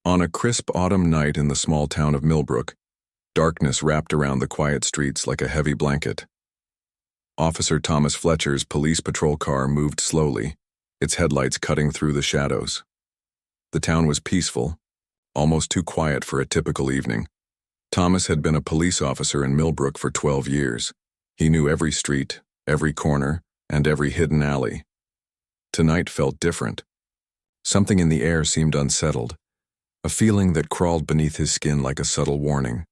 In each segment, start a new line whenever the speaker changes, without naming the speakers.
On a crisp autumn night in the small town of Millbrook, darkness wrapped around the quiet streets like a heavy blanket. Officer Thomas Fletcher's police patrol car moved slowly, its headlights cutting through the shadows. The town was peaceful, almost too quiet for a typical evening. Thomas had been a police officer in Millbrook for 12 years. He knew every street, every corner, and every hidden alley. Tonight felt different. Something in the air seemed unsettled, a feeling that crawled beneath his skin like a subtle warning.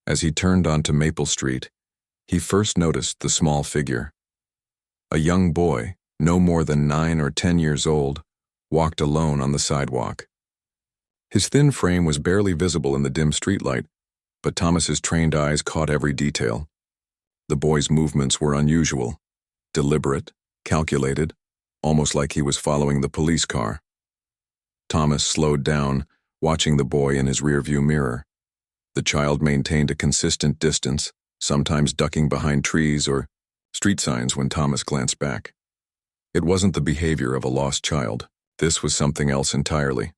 As he turned onto Maple Street, he first noticed the small figure. A young boy, no more than 9 or 10 years old, walked alone on the sidewalk. His thin frame was barely visible in the dim streetlight, but Thomas's trained eyes caught every detail. The boy's movements were unusual, deliberate, calculated, almost like he was following the police car. Thomas slowed down, watching the boy in his rearview mirror. The child maintained a consistent distance, sometimes ducking behind trees or street signs when Thomas glanced back. It wasn't the behavior of a lost child. This was something else entirely.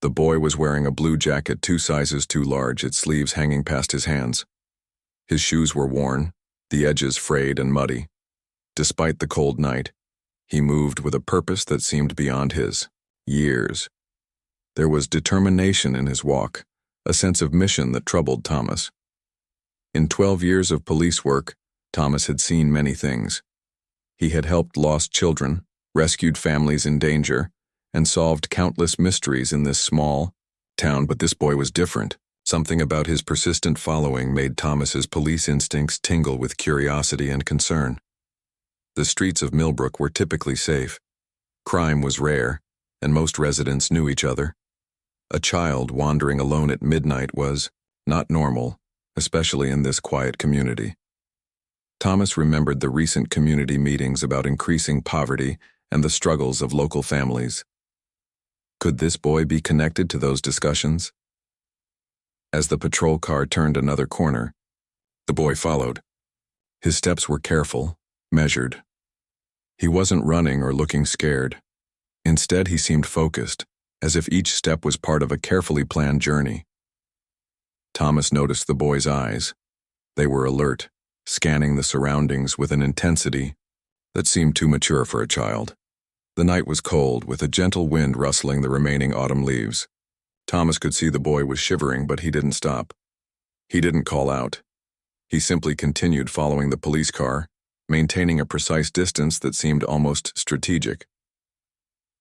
The boy was wearing a blue jacket 2 sizes too large, its sleeves hanging past his hands. His shoes were worn, the edges frayed and muddy. Despite the cold night, he moved with a purpose that seemed beyond his years. There was determination in his walk, a sense of mission that troubled Thomas. In 12 years of police work, Thomas had seen many things. He had helped lost children, rescued families in danger, and solved countless mysteries in this small town, but this boy was different. Something about his persistent following made Thomas's police instincts tingle with curiosity and concern. The streets of Millbrook were typically safe. Crime was rare, and most residents knew each other. A child wandering alone at midnight was not normal, especially in this quiet community. Thomas remembered the recent community meetings about increasing poverty and the struggles of local families. Could this boy be connected to those discussions? As the patrol car turned another corner, the boy followed. His steps were careful, measured. He wasn't running or looking scared. Instead, he seemed focused, as if each step was part of a carefully planned journey. Thomas noticed the boy's eyes. They were alert, scanning the surroundings with an intensity that seemed too mature for a child. The night was cold, with a gentle wind rustling the remaining autumn leaves. Thomas could see the boy was shivering, but he didn't stop. He didn't call out. He simply continued following the police car, maintaining a precise distance that seemed almost strategic.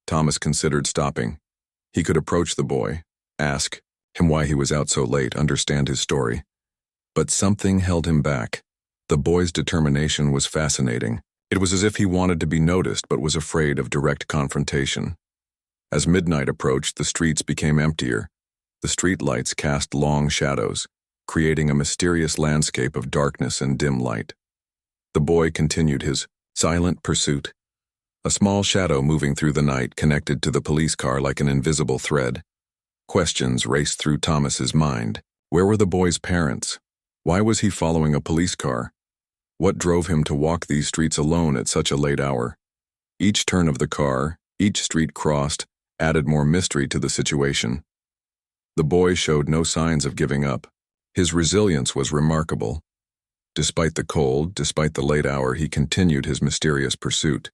Thomas considered stopping. He could approach the boy, ask him why he was out so late, understand his story. But something held him back. The boy's determination was fascinating. It was as if he wanted to be noticed but was afraid of direct confrontation. As midnight approached, the streets became emptier. The street lights cast long shadows, creating a mysterious landscape of darkness and dim light. The boy continued his silent pursuit. A small shadow moving through the night connected to the police car like an invisible thread. Questions raced through Thomas's mind. Where were the boy's parents? Why was he following a police car? What drove him to walk these streets alone at such a late hour? Each turn of the car, each street crossed, added more mystery to the situation. The boy showed no signs of giving up. His resilience was remarkable. Despite the cold, despite the late hour, he continued his mysterious pursuit.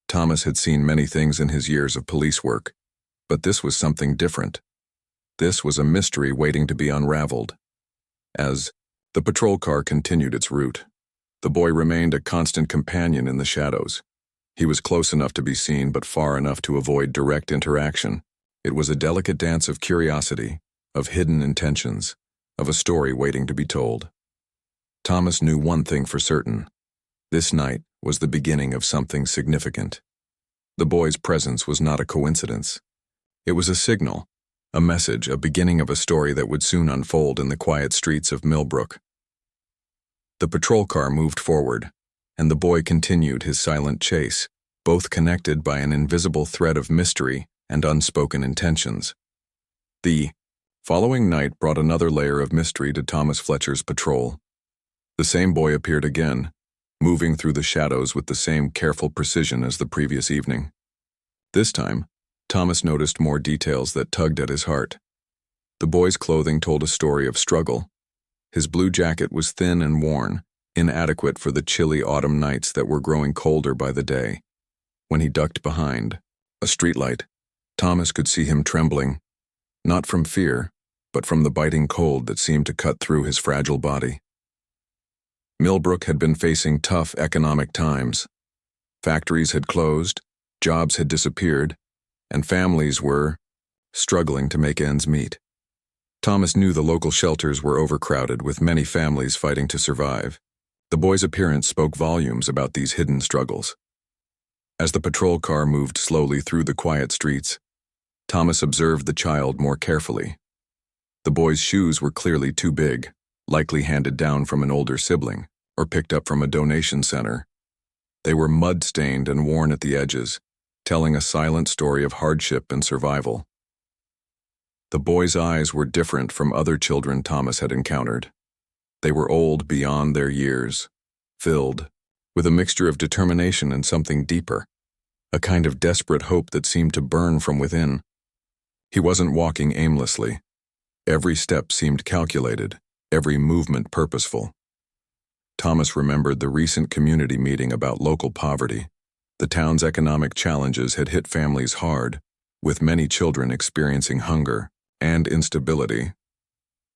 Thomas had seen many things in his years of police work, but this was something different. This was a mystery waiting to be unraveled. As the patrol car continued its route, the boy remained a constant companion in the shadows. He was close enough to be seen, but far enough to avoid direct interaction. It was a delicate dance of curiosity, of hidden intentions, of a story waiting to be told. Thomas knew one thing for certain. This night was the beginning of something significant. The boy's presence was not a coincidence. It was a signal, a message, a beginning of a story that would soon unfold in the quiet streets of Millbrook. The patrol car moved forward, and the boy continued his silent chase, both connected by an invisible thread of mystery and unspoken intentions. The following night brought another layer of mystery to Thomas Fletcher's patrol. The same boy appeared again, moving through the shadows with the same careful precision as the previous evening. This time, Thomas noticed more details that tugged at his heart. The boy's clothing told a story of struggle. His blue jacket was thin and worn, inadequate for the chilly autumn nights that were growing colder by the day. When he ducked behind a streetlight, Thomas could see him trembling, not from fear, but from the biting cold that seemed to cut through his fragile body. Millbrook had been facing tough economic times. Factories had closed, jobs had disappeared, and families were struggling to make ends meet. Thomas knew the local shelters were overcrowded, with many families fighting to survive. The boy's appearance spoke volumes about these hidden struggles. As the patrol car moved slowly through the quiet streets, Thomas observed the child more carefully. The boy's shoes were clearly too big, likely handed down from an older sibling or picked up from a donation center. They were mud-stained and worn at the edges, telling a silent story of hardship and survival. The boy's eyes were different from other children Thomas had encountered. They were old beyond their years, filled with a mixture of determination and something deeper, a kind of desperate hope that seemed to burn from within. He wasn't walking aimlessly. Every step seemed calculated, every movement purposeful. Thomas remembered the recent community meeting about local poverty. The town's economic challenges had hit families hard, with many children experiencing hunger and instability.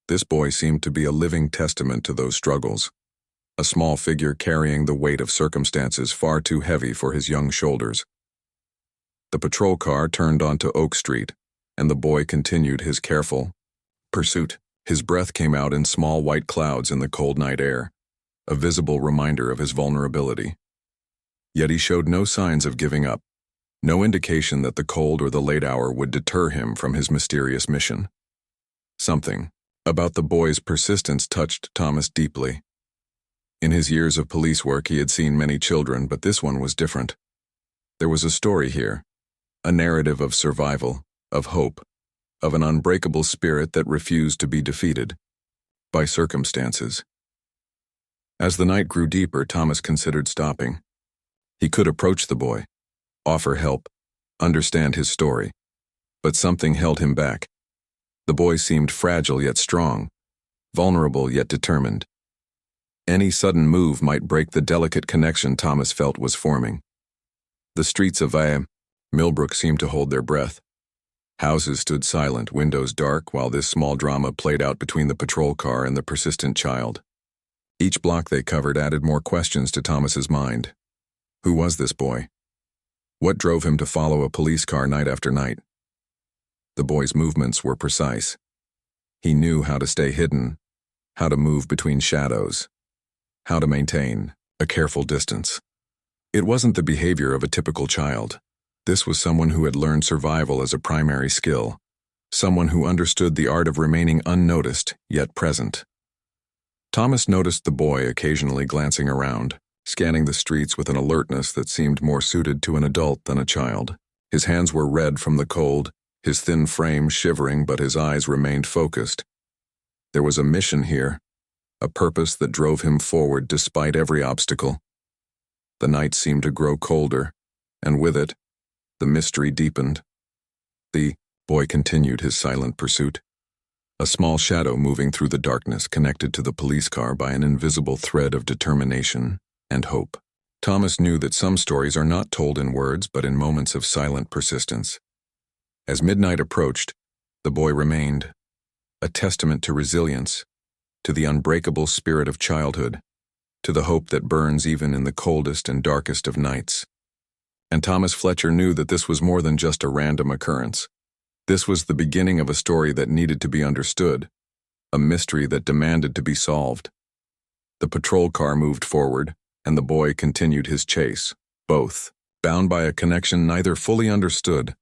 This boy seemed to be a living testament to those struggles, a small figure carrying the weight of circumstances far too heavy for his young shoulders. The patrol car turned onto Oak Street, and the boy continued his careful pursuit. His breath came out in small white clouds in the cold night air, a visible reminder of his vulnerability. Yet he showed no signs of giving up, no indication that the cold or the late hour would deter him from his mysterious mission. Something about the boy's persistence touched Thomas deeply. In his years of police work, he had seen many children, but this one was different. There was a story here, a narrative of survival, of hope, of an unbreakable spirit that refused to be defeated by circumstances. As the night grew deeper, Thomas considered stopping. He could approach the boy, offer help, understand his story, but something held him back. The boy seemed fragile yet strong, vulnerable yet determined. Any sudden move might break the delicate connection Thomas felt was forming. The streets of Millbrook seemed to hold their breath. Houses stood silent, windows dark, while this small drama played out between the patrol car and the persistent child. Each block they covered added more questions to Thomas's mind. Who was this boy? What drove him to follow a police car night after night? The boy's movements were precise. He knew how to stay hidden, how to move between shadows, how to maintain a careful distance. It wasn't the behavior of a typical child. This was someone who had learned survival as a primary skill, someone who understood the art of remaining unnoticed yet present. Thomas noticed the boy occasionally glancing around, scanning the streets with an alertness that seemed more suited to an adult than a child. His hands were red from the cold, his thin frame shivering, but his eyes remained focused. There was a mission here, a purpose that drove him forward despite every obstacle. The night seemed to grow colder, and with it, the mystery deepened. The boy continued his silent pursuit, a small shadow moving through the darkness connected to the police car by an invisible thread of determination and hope. Thomas knew that some stories are not told in words but in moments of silent persistence. As midnight approached, the boy remained, a testament to resilience, to the unbreakable spirit of childhood, to the hope that burns even in the coldest and darkest of nights. And Thomas Fletcher knew that this was more than just a random occurrence. This was the beginning of a story that needed to be understood, a mystery that demanded to be solved. The patrol car moved forward, and the boy continued his chase, both bound by a connection neither fully understood,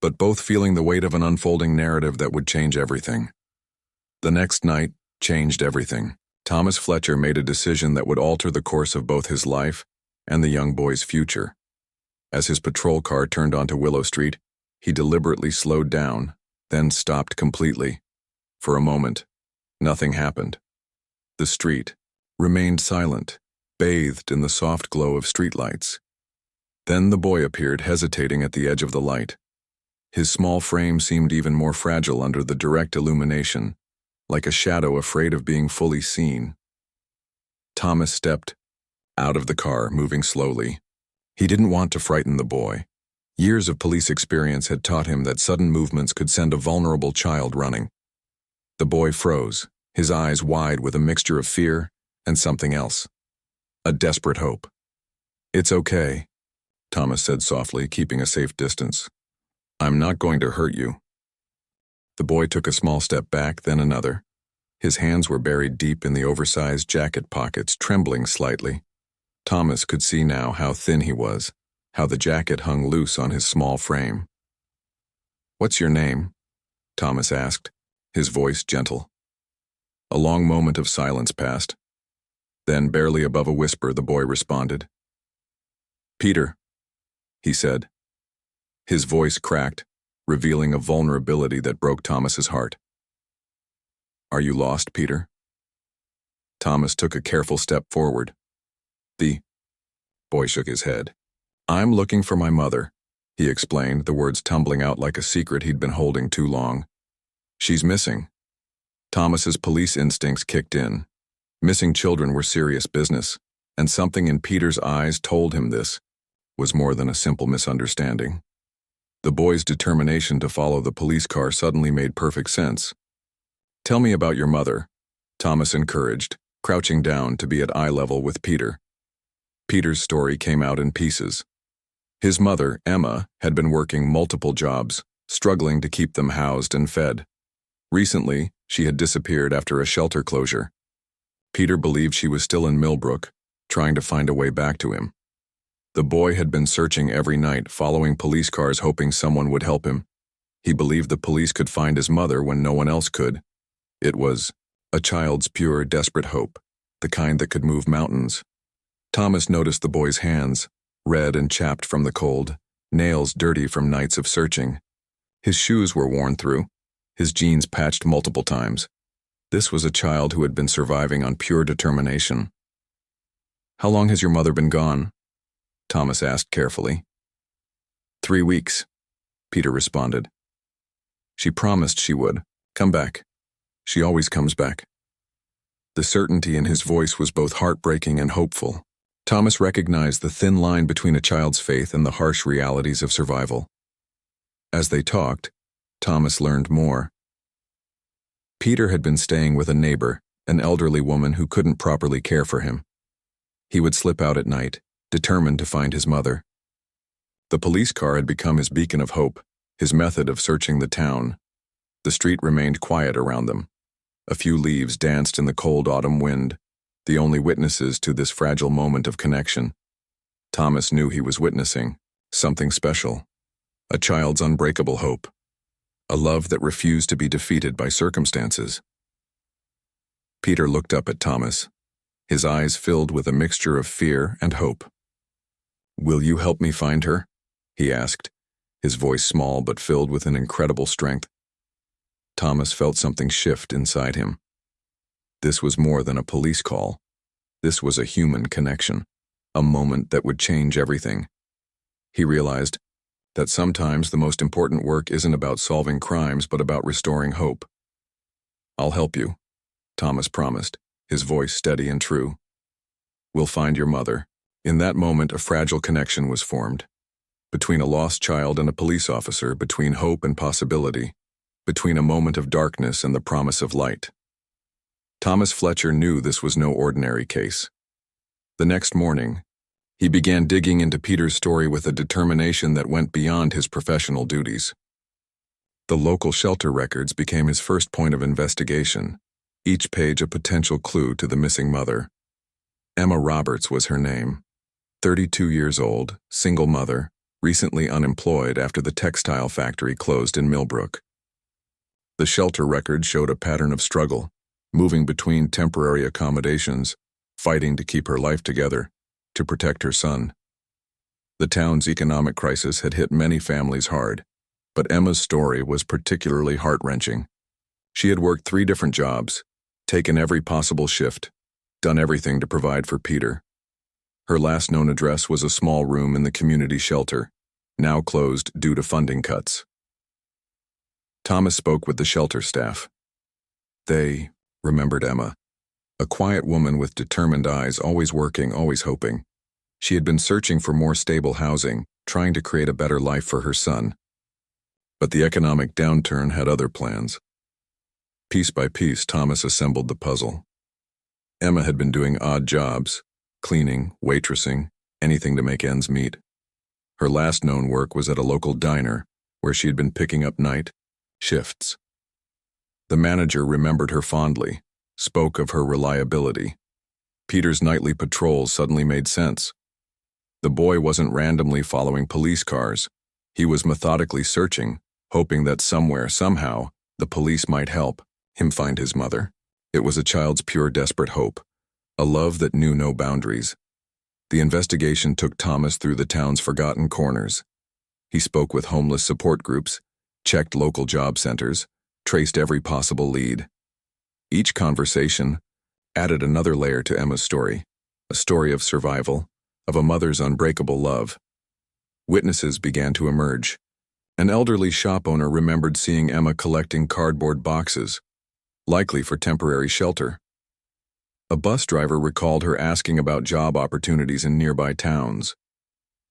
but both feeling the weight of an unfolding narrative that would change everything. The next night changed everything. Thomas Fletcher made a decision that would alter the course of both his life and the young boy's future. As his patrol car turned onto Willow Street, he deliberately slowed down, then stopped completely. For a moment, nothing happened. The street remained silent, bathed in the soft glow of streetlights. Then the boy appeared, hesitating at the edge of the light. His small frame seemed even more fragile under the direct illumination, like a shadow afraid of being fully seen. Thomas stepped out of the car, moving slowly. He didn't want to frighten the boy. Years of police experience had taught him that sudden movements could send a vulnerable child running. The boy froze, his eyes wide with a mixture of fear and something else. A desperate hope. "It's okay," Thomas said softly, keeping a safe distance. "I'm not going to hurt you." The boy took a small step back, then another. His hands were buried deep in the oversized jacket pockets, trembling slightly. Thomas could see now how thin he was, how the jacket hung loose on his small frame. "What's your name?" Thomas asked, his voice gentle. A long moment of silence passed. Then, barely above a whisper, the boy responded. "Peter," he said. His voice cracked, revealing a vulnerability that broke Thomas's heart. "Are you lost, Peter?" Thomas took a careful step forward. The boy shook his head. "I'm looking for my mother," he explained, the words tumbling out like a secret he'd been holding too long. "She's missing." Thomas's police instincts kicked in. Missing children were serious business, and something in Peter's eyes told him this was more than a simple misunderstanding. The boy's determination to follow the police car suddenly made perfect sense. "Tell me about your mother," Thomas encouraged, crouching down to be at eye level with Peter. Peter's story came out in pieces. His mother, Emma, had been working multiple jobs, struggling to keep them housed and fed. Recently, she had disappeared after a shelter closure. Peter believed she was still in Millbrook, trying to find a way back to him. The boy had been searching every night, following police cars, hoping someone would help him. He believed the police could find his mother when no one else could. It was a child's pure, desperate hope, the kind that could move mountains. Thomas noticed the boy's hands, red and chapped from the cold, nails dirty from nights of searching. His shoes were worn through, his jeans patched multiple times. This was a child who had been surviving on pure determination. "How long has your mother been gone?" Thomas asked carefully. 3 weeks, Peter responded. "She promised she would come back. She always comes back." The certainty in his voice was both heartbreaking and hopeful. Thomas recognized the thin line between a child's faith and the harsh realities of survival. As they talked, Thomas learned more. Peter had been staying with a neighbor, an elderly woman who couldn't properly care for him. He would slip out at night, determined to find his mother. The police car had become his beacon of hope, his method of searching the town. The street remained quiet around them. A few leaves danced in the cold autumn wind, the only witnesses to this fragile moment of connection. Thomas knew he was witnessing something special, a child's unbreakable hope, a love that refused to be defeated by circumstances. Peter looked up at Thomas, his eyes filled with a mixture of fear and hope. "Will you help me find her?" he asked, his voice small but filled with an incredible strength. Thomas felt something shift inside him. This was more than a police call. This was a human connection, a moment that would change everything. He realized that sometimes the most important work isn't about solving crimes but about restoring hope. "I'll help you," Thomas promised, his voice steady and true. "We'll find your mother." In that moment, a fragile connection was formed. Between a lost child and a police officer, between hope and possibility, between a moment of darkness and the promise of light. Thomas Fletcher knew this was no ordinary case. The next morning, he began digging into Peter's story with a determination that went beyond his professional duties. The local shelter records became his first point of investigation, each page a potential clue to the missing mother. Emma Roberts was her name. 32 years old, single mother, recently unemployed after the textile factory closed in Millbrook. The shelter record showed a pattern of struggle, moving between temporary accommodations, fighting to keep her life together, to protect her son. The town's economic crisis had hit many families hard, but Emma's story was particularly heart-wrenching. She had worked 3 different jobs, taken every possible shift, done everything to provide for Peter. Her last known address was a small room in the community shelter, now closed due to funding cuts. Thomas spoke with the shelter staff. They remembered Emma, a quiet woman with determined eyes, always working, always hoping. She had been searching for more stable housing, trying to create a better life for her son. But the economic downturn had other plans. Piece by piece, Thomas assembled the puzzle. Emma had been doing odd jobs, cleaning, waitressing, anything to make ends meet. Her last known work was at a local diner, where she had been picking up night shifts. The manager remembered her fondly, spoke of her reliability. Peter's nightly patrols suddenly made sense. The boy wasn't randomly following police cars. He was methodically searching, hoping that somewhere, somehow, the police might help him find his mother. It was a child's pure, desperate hope, a love that knew no boundaries. The investigation took Thomas through the town's forgotten corners. He spoke with homeless support groups, checked local job centers, traced every possible lead. Each conversation added another layer to Emma's story, a story of survival, of a mother's unbreakable love. Witnesses began to emerge. An elderly shop owner remembered seeing Emma collecting cardboard boxes, likely for temporary shelter. A bus driver recalled her asking about job opportunities in nearby towns.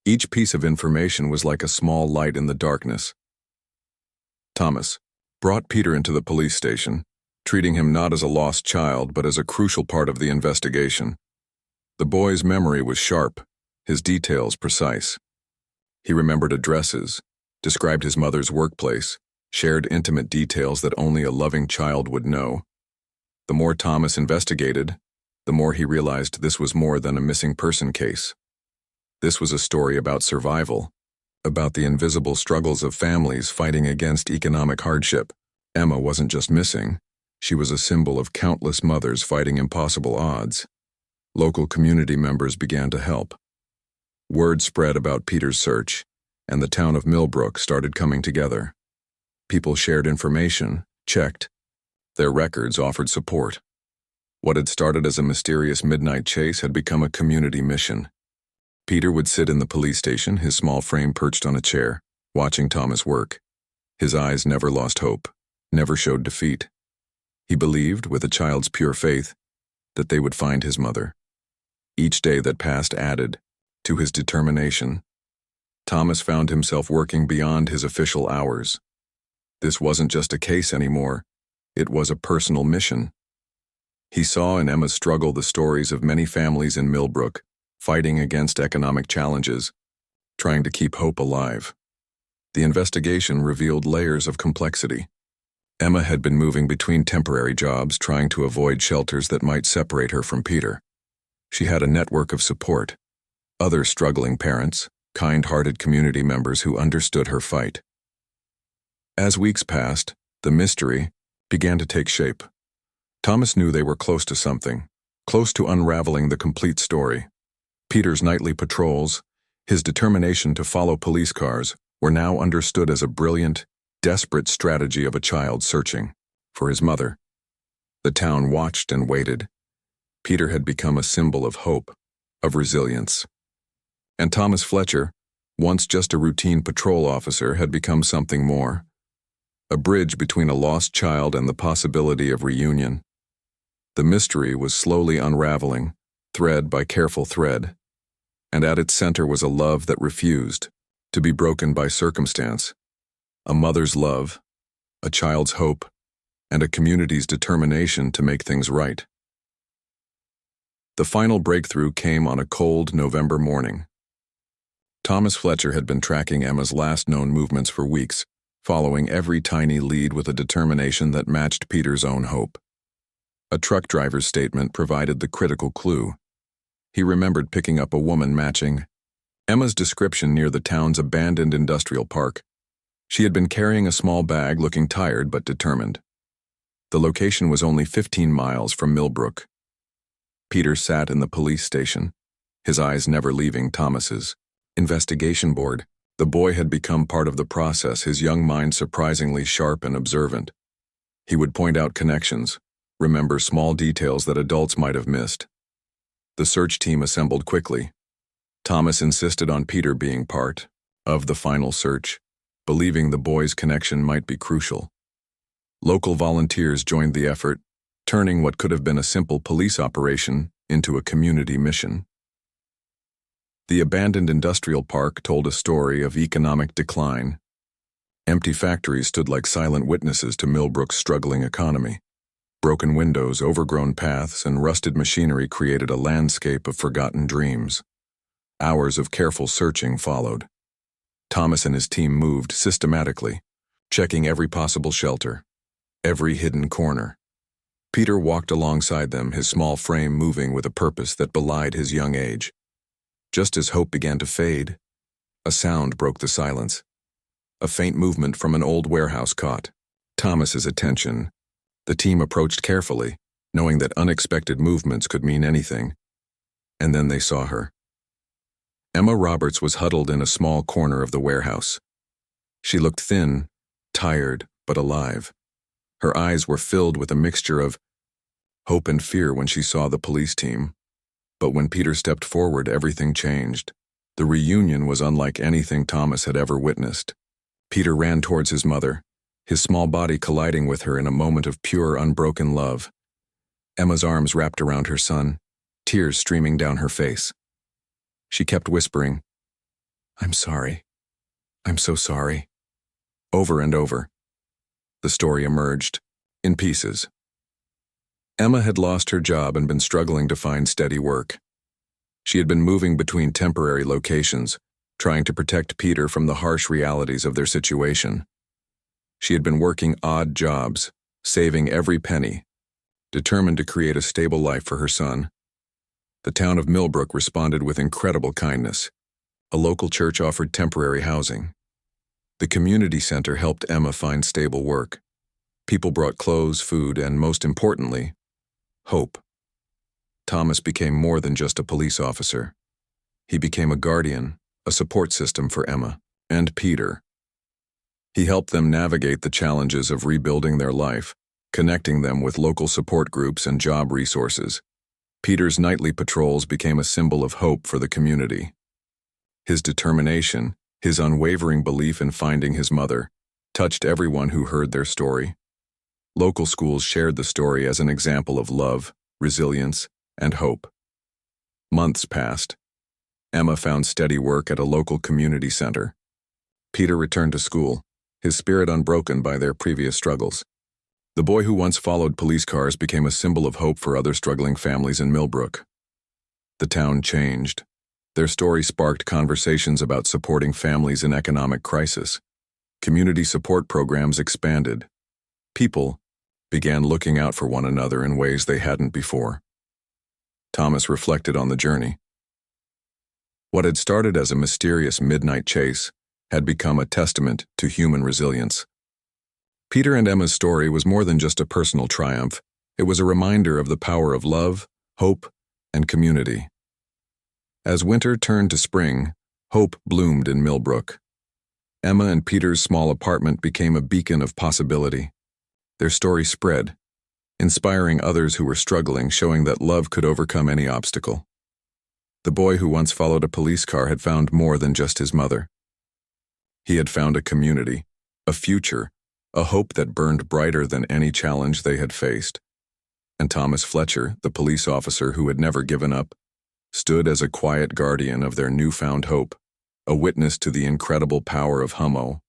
Each piece of information was like a small light in the darkness. Thomas brought Peter into the police station, treating him not as a lost child but as a crucial part of the investigation. The boy's memory was sharp, his details precise. He remembered addresses, described his mother's workplace, shared intimate details that only a loving child would know. The more Thomas investigated, the more he realized this was more than a missing person case. This was a story about survival, about the invisible struggles of families fighting against economic hardship. Emma wasn't just missing, she was a symbol of countless mothers fighting impossible odds. Local community members began to help. Word spread about Peter's search, and the town of Millbrook started coming together. People shared information, checked. Their records offered support. What had started as a mysterious midnight chase had become a community mission. Peter would sit in the police station, his small frame perched on a chair, watching Thomas work. His eyes never lost hope, never showed defeat. He believed, with a child's pure faith, that they would find his mother. Each day that passed added to his determination. Thomas found himself working beyond his official hours. This wasn't just a case anymore, it was a personal mission. He saw in Emma's struggle the stories of many families in Millbrook, fighting against economic challenges, trying to keep hope alive. The investigation revealed layers of complexity. Emma had been moving between temporary jobs, trying to avoid shelters that might separate her from Peter. She had a network of support, other struggling parents, kind-hearted community members who understood her fight. As weeks passed, the mystery began to take shape. Thomas knew they were close to something, close to unraveling the complete story. Peter's nightly patrols, his determination to follow police cars, were now understood as a brilliant, desperate strategy of a child searching for his mother. The town watched and waited. Peter had become a symbol of hope, of resilience. And Thomas Fletcher, once just a routine patrol officer, had become something more. A bridge between a lost child and the possibility of reunion. The mystery was slowly unraveling, thread by careful thread, and at its center was a love that refused to be broken by circumstance. A mother's love, a child's hope, and a community's determination to make things right. The final breakthrough came on a cold November morning. Thomas Fletcher had been tracking Emma's last known movements for weeks, following every tiny lead with a determination that matched Peter's own hope. A truck driver's statement provided the critical clue. He remembered picking up a woman matching Emma's description near the town's abandoned industrial park. She had been carrying a small bag, looking tired but determined. The location was only 15 miles from Millbrook. Peter sat in the police station, his eyes never leaving Thomas's investigation board. The boy had become part of the process, his young mind surprisingly sharp and observant. He would point out connections, remember small details that adults might have missed. The search team assembled quickly. Thomas insisted on Peter being part of the final search, believing the boy's connection might be crucial. Local volunteers joined the effort, turning what could have been a simple police operation into a community mission. The abandoned industrial park told a story of economic decline. Empty factories stood like silent witnesses to Millbrook's struggling economy. Broken windows, overgrown paths, and rusted machinery created a landscape of forgotten dreams. Hours of careful searching followed. Thomas and his team moved systematically, checking every possible shelter, every hidden corner. Peter walked alongside them, his small frame moving with a purpose that belied his young age. Just as hope began to fade, a sound broke the silence. A faint movement from an old warehouse caught Thomas's attention. The team approached carefully, knowing that unexpected movements could mean anything. And then they saw her. Emma Roberts was huddled in a small corner of the warehouse. She looked thin, tired, but alive. Her eyes were filled with a mixture of hope and fear when she saw the police team. But when Peter stepped forward, everything changed. The reunion was unlike anything Thomas had ever witnessed. Peter ran towards his mother, his small body colliding with her in a moment of pure, unbroken love. Emma's arms wrapped around her son, tears streaming down her face. She kept whispering, "I'm sorry. I'm so sorry." Over and over. The story emerged, in pieces. Emma had lost her job and been struggling to find steady work. She had been moving between temporary locations, trying to protect Peter from the harsh realities of their situation. She had been working odd jobs, saving every penny, determined to create a stable life for her son. The town of Millbrook responded with incredible kindness. A local church offered temporary housing. The community center helped Emma find stable work. People brought clothes, food, and most importantly, hope. Thomas became more than just a police officer. He became a guardian, a support system for Emma and Peter. He helped them navigate the challenges of rebuilding their life, connecting them with local support groups and job resources. Peter's nightly patrols became a symbol of hope for the community. His determination, his unwavering belief in finding his mother, touched everyone who heard their story. Local schools shared the story as an example of love, resilience, and hope. Months passed. Emma found steady work at a local community center. Peter returned to school, his spirit unbroken by their previous struggles. The boy who once followed police cars became a symbol of hope for other struggling families in Millbrook. The town changed. Their story sparked conversations about supporting families in economic crisis. Community support programs expanded. People began looking out for one another in ways they hadn't before. Thomas reflected on the journey. What had started as a mysterious midnight chase had become a testament to human resilience. Peter and Emma's story was more than just a personal triumph. It was a reminder of the power of love, hope, and community. As winter turned to spring, hope bloomed in Millbrook. Emma and Peter's small apartment became a beacon of possibility. Their story spread, inspiring others who were struggling, showing that love could overcome any obstacle. The boy who once followed a police car had found more than just his mother. He had found a community, a future, a hope that burned brighter than any challenge they had faced. And Thomas Fletcher, the police officer who had never given up, stood as a quiet guardian of their newfound hope, a witness to the incredible power of Hummo